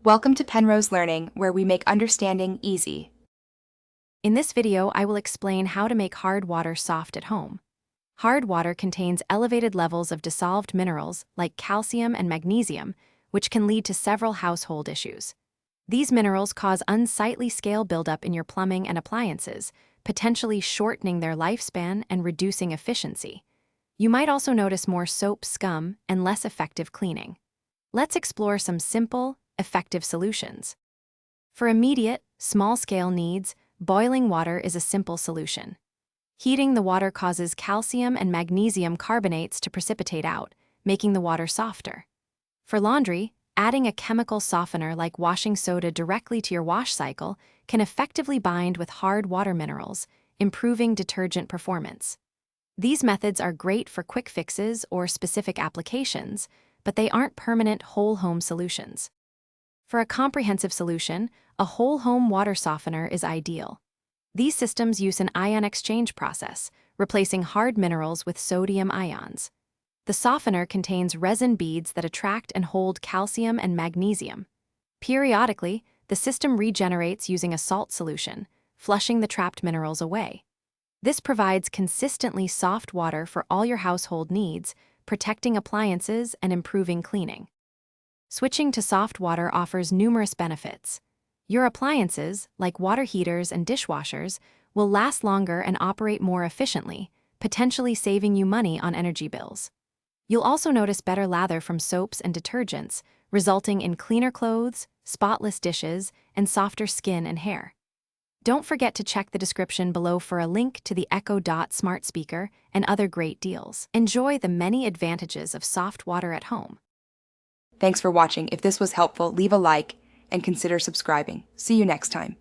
Welcome to Penrose Learning, where we make understanding easy. In this video, I will explain how to make hard water soft at home. Hard water contains elevated levels of dissolved minerals like calcium and magnesium, which can lead to several household issues. These minerals cause unsightly scale buildup in your plumbing and appliances, potentially shortening their lifespan and reducing efficiency. You might also notice more soap scum and less effective cleaning. Let's explore some simple, effective solutions. For immediate, small-scale needs, boiling water is a simple solution. Heating the water causes calcium and magnesium carbonates to precipitate out, making the water softer. For laundry, adding a chemical softener like washing soda directly to your wash cycle can effectively bind with hard water minerals, improving detergent performance. These methods are great for quick fixes or specific applications, but they aren't permanent whole-home solutions. For a comprehensive solution, a whole-home water softener is ideal. These systems use an ion exchange process, replacing hard minerals with sodium ions. The softener contains resin beads that attract and hold calcium and magnesium. Periodically, the system regenerates using a salt solution, flushing the trapped minerals away. This provides consistently soft water for all your household needs, protecting appliances and improving cleaning. Switching to soft water offers numerous benefits. Your appliances, like water heaters and dishwashers, will last longer and operate more efficiently, potentially saving you money on energy bills. You'll also notice better lather from soaps and detergents, resulting in cleaner clothes, spotless dishes, and softer skin and hair. Don't forget to check the description below for a link to the Echo Dot smart speaker and other great deals. Enjoy the many advantages of soft water at home. Thanks for watching. If this was helpful, leave a like and consider subscribing. See you next time.